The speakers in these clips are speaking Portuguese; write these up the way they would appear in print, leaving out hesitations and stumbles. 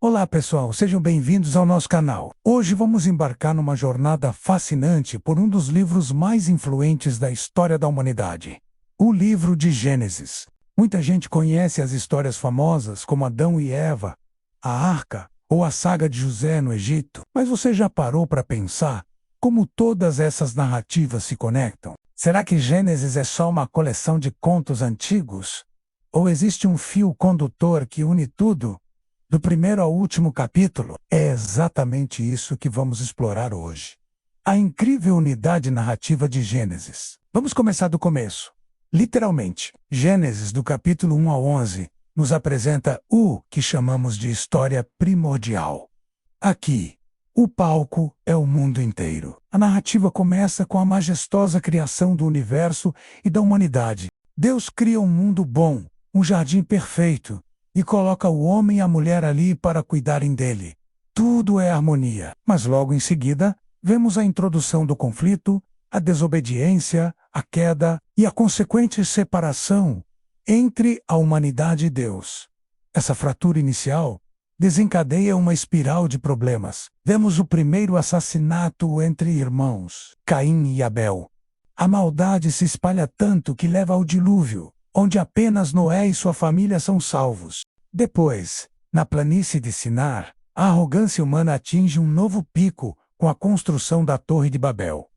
Olá pessoal, sejam bem-vindos ao nosso canal. Hoje vamos embarcar numa jornada fascinante por um dos livros mais influentes da história da humanidade, o livro de Gênesis. Muita gente conhece as histórias famosas como Adão e Eva, a Arca ou a saga de José no Egito, mas você já parou para pensar como todas essas narrativas se conectam? Será que Gênesis é só uma coleção de contos antigos? Ou existe um fio condutor que une tudo? Do primeiro ao último capítulo, é exatamente isso que vamos explorar hoje. A incrível unidade narrativa de Gênesis. Vamos começar do começo. Literalmente, Gênesis do capítulo 1 ao 11 nos apresenta o que chamamos de história primordial. Aqui, o palco é o mundo inteiro. A narrativa começa com a majestosa criação do universo e da humanidade. Deus cria um mundo bom, um jardim perfeito, e coloca o homem e a mulher ali para cuidarem dele. Tudo é harmonia. Mas logo em seguida, vemos a introdução do conflito, a desobediência, a queda e a consequente separação entre a humanidade e Deus. Essa fratura inicial desencadeia uma espiral de problemas. Vemos o primeiro assassinato entre irmãos, Caim e Abel. A maldade se espalha tanto que leva ao dilúvio, onde apenas Noé e sua família são salvos. Depois, na planície de Sinar, a arrogância humana atinge um novo pico com a construção da Torre de Babel.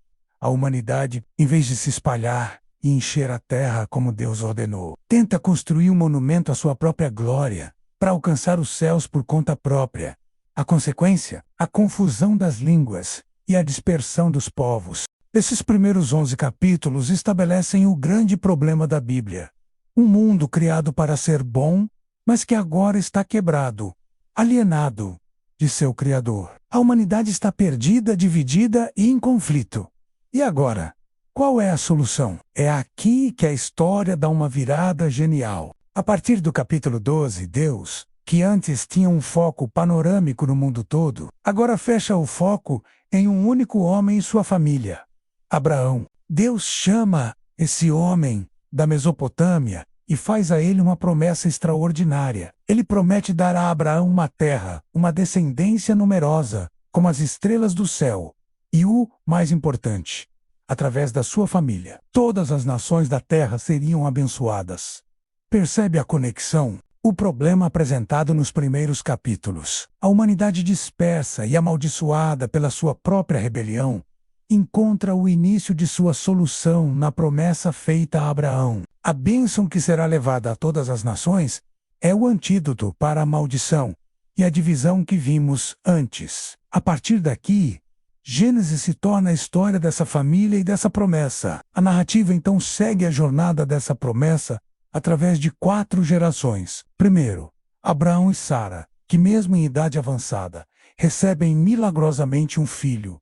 A humanidade, em vez de se espalhar e encher a terra como Deus ordenou, tenta construir um monumento à sua própria glória, para alcançar os céus por conta própria. A consequência? A confusão das línguas e a dispersão dos povos. Esses primeiros 11 capítulos estabelecem o grande problema da Bíblia. Um mundo criado para ser bom, mas que agora está quebrado, alienado de seu Criador. A humanidade está perdida, dividida e em conflito. E agora? Qual é a solução? É aqui que a história dá uma virada genial. A partir do capítulo 12, Deus, que antes tinha um foco panorâmico no mundo todo, agora fecha o foco em um único homem e sua família, Abraão. Deus chama esse homem da Mesopotâmia e faz a ele uma promessa extraordinária. Ele promete dar a Abraão uma terra, uma descendência numerosa, como as estrelas do céu. E o mais importante, através da sua família, todas as nações da terra seriam abençoadas. Percebe a conexão? O problema apresentado nos primeiros capítulos. A humanidade dispersa e amaldiçoada pela sua própria rebelião encontra o início de sua solução na promessa feita a Abraão. A bênção que será levada a todas as nações é o antídoto para a maldição e a divisão que vimos antes. A partir daqui, Gênesis se torna a história dessa família e dessa promessa. A narrativa então segue a jornada dessa promessa através de 4 gerações. Primeiro, Abraão e Sara, que mesmo em idade avançada, recebem milagrosamente um filho,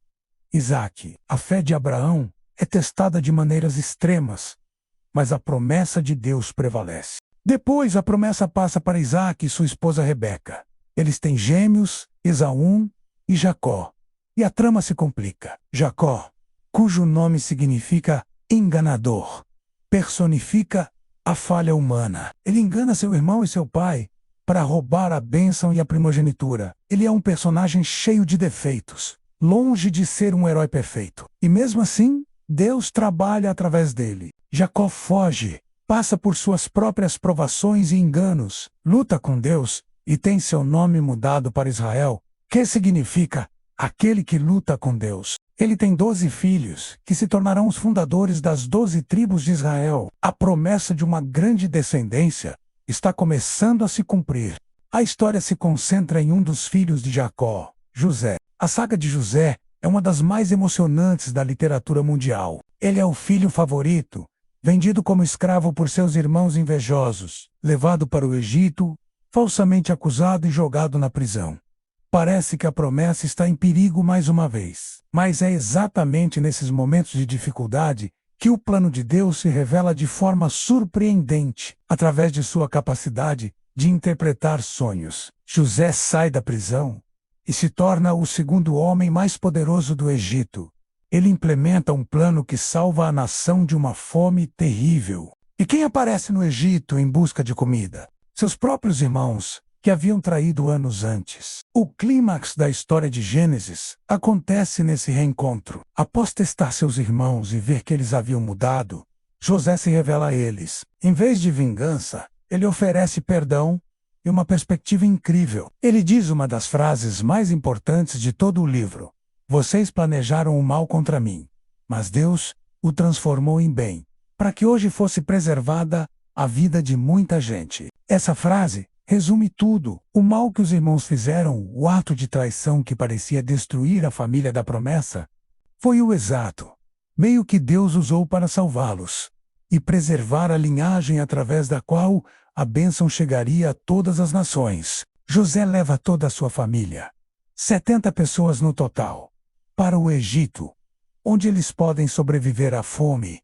Isaque. A fé de Abraão é testada de maneiras extremas, mas a promessa de Deus prevalece. Depois, a promessa passa para Isaque e sua esposa Rebeca. Eles têm gêmeos, Esaú e Jacó. E a trama se complica. Jacó, cujo nome significa enganador, personifica a falha humana. Ele engana seu irmão e seu pai para roubar a bênção e a primogenitura. Ele é um personagem cheio de defeitos, longe de ser um herói perfeito. E mesmo assim, Deus trabalha através dele. Jacó foge, passa por suas próprias provações e enganos, luta com Deus e tem seu nome mudado para Israel, que significa aquele que luta com Deus. Ele tem 12 filhos, que se tornarão os fundadores das 12 tribos de Israel. A promessa de uma grande descendência está começando a se cumprir. A história se concentra em um dos filhos de Jacó, José. A saga de José é uma das mais emocionantes da literatura mundial. Ele é o filho favorito, vendido como escravo por seus irmãos invejosos, levado para o Egito, falsamente acusado e jogado na prisão. Parece que a promessa está em perigo mais uma vez. Mas é exatamente nesses momentos de dificuldade que o plano de Deus se revela de forma surpreendente, através de sua capacidade de interpretar sonhos. José sai da prisão e se torna o segundo homem mais poderoso do Egito. Ele implementa um plano que salva a nação de uma fome terrível. E quem aparece no Egito em busca de comida? Seus próprios irmãos, que haviam traído anos antes. O clímax da história de Gênesis acontece nesse reencontro. Após testar seus irmãos e ver que eles haviam mudado, José se revela a eles. Em vez de vingança, ele oferece perdão e uma perspectiva incrível. Ele diz uma das frases mais importantes de todo o livro: "Vocês planejaram o mal contra mim, mas Deus o transformou em bem, para que hoje fosse preservada a vida de muita gente." Essa frase resume tudo. O mal que os irmãos fizeram, o ato de traição que parecia destruir a família da promessa, foi o exato meio que Deus usou para salvá-los e preservar a linhagem através da qual a bênção chegaria a todas as nações. José leva toda a sua família, 70 pessoas no total, para o Egito, onde eles podem sobreviver à fome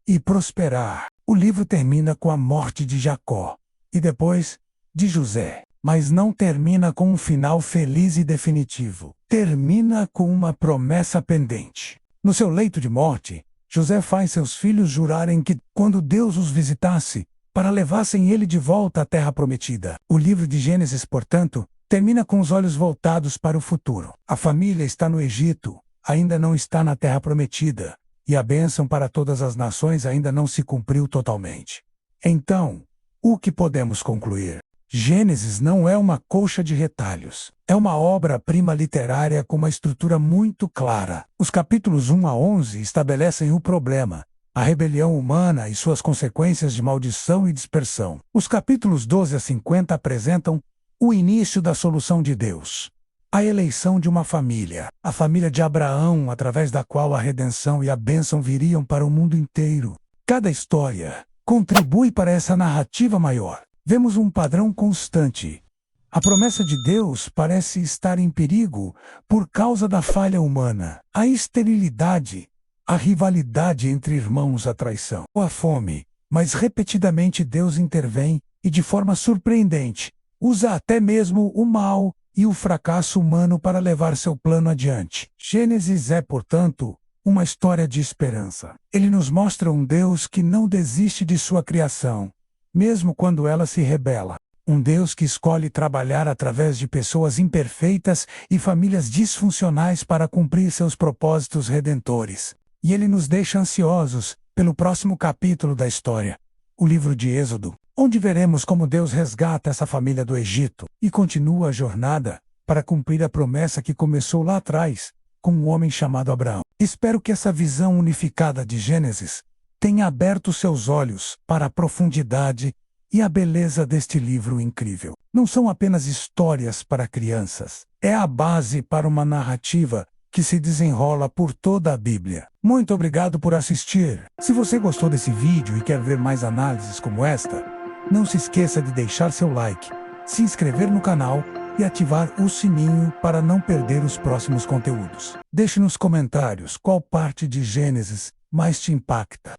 e prosperar. O livro termina com a morte de Jacó e depois de José, mas não termina com um final feliz e definitivo. Termina com uma promessa pendente. No seu leito de morte, José faz seus filhos jurarem que, quando Deus os visitasse, para levassem ele de volta à terra prometida. O livro de Gênesis, portanto, termina com os olhos voltados para o futuro. A família está no Egito, ainda não está na terra prometida, e a bênção para todas as nações ainda não se cumpriu totalmente. Então, o que podemos concluir? Gênesis não é uma colcha de retalhos. É uma obra-prima literária com uma estrutura muito clara. Os capítulos 1 a 11 estabelecem o problema, a rebelião humana e suas consequências de maldição e dispersão. Os capítulos 12 a 50 apresentam o início da solução de Deus, a eleição de uma família, a família de Abraão, através da qual a redenção e a bênção viriam para o mundo inteiro. Cada história contribui para essa narrativa maior. Vemos um padrão constante. A promessa de Deus parece estar em perigo por causa da falha humana, a esterilidade, a rivalidade entre irmãos, a traição ou a fome. Mas repetidamente Deus intervém e, de forma surpreendente, usa até mesmo o mal e o fracasso humano para levar seu plano adiante. Gênesis é, portanto, uma história de esperança. Ele nos mostra um Deus que não desiste de sua criação, mesmo quando ela se rebela. Um Deus que escolhe trabalhar através de pessoas imperfeitas e famílias disfuncionais para cumprir seus propósitos redentores. E ele nos deixa ansiosos pelo próximo capítulo da história, o livro de Êxodo, onde veremos como Deus resgata essa família do Egito e continua a jornada para cumprir a promessa que começou lá atrás, com um homem chamado Abraão. Espero que essa visão unificada de Gênesis tenha aberto seus olhos para a profundidade e a beleza deste livro incrível. Não são apenas histórias para crianças, é a base para uma narrativa que se desenrola por toda a Bíblia. Muito obrigado por assistir. Se você gostou desse vídeo e quer ver mais análises como esta, não se esqueça de deixar seu like, se inscrever no canal e ativar o sininho para não perder os próximos conteúdos. Deixe nos comentários qual parte de Gênesis mais te impacta.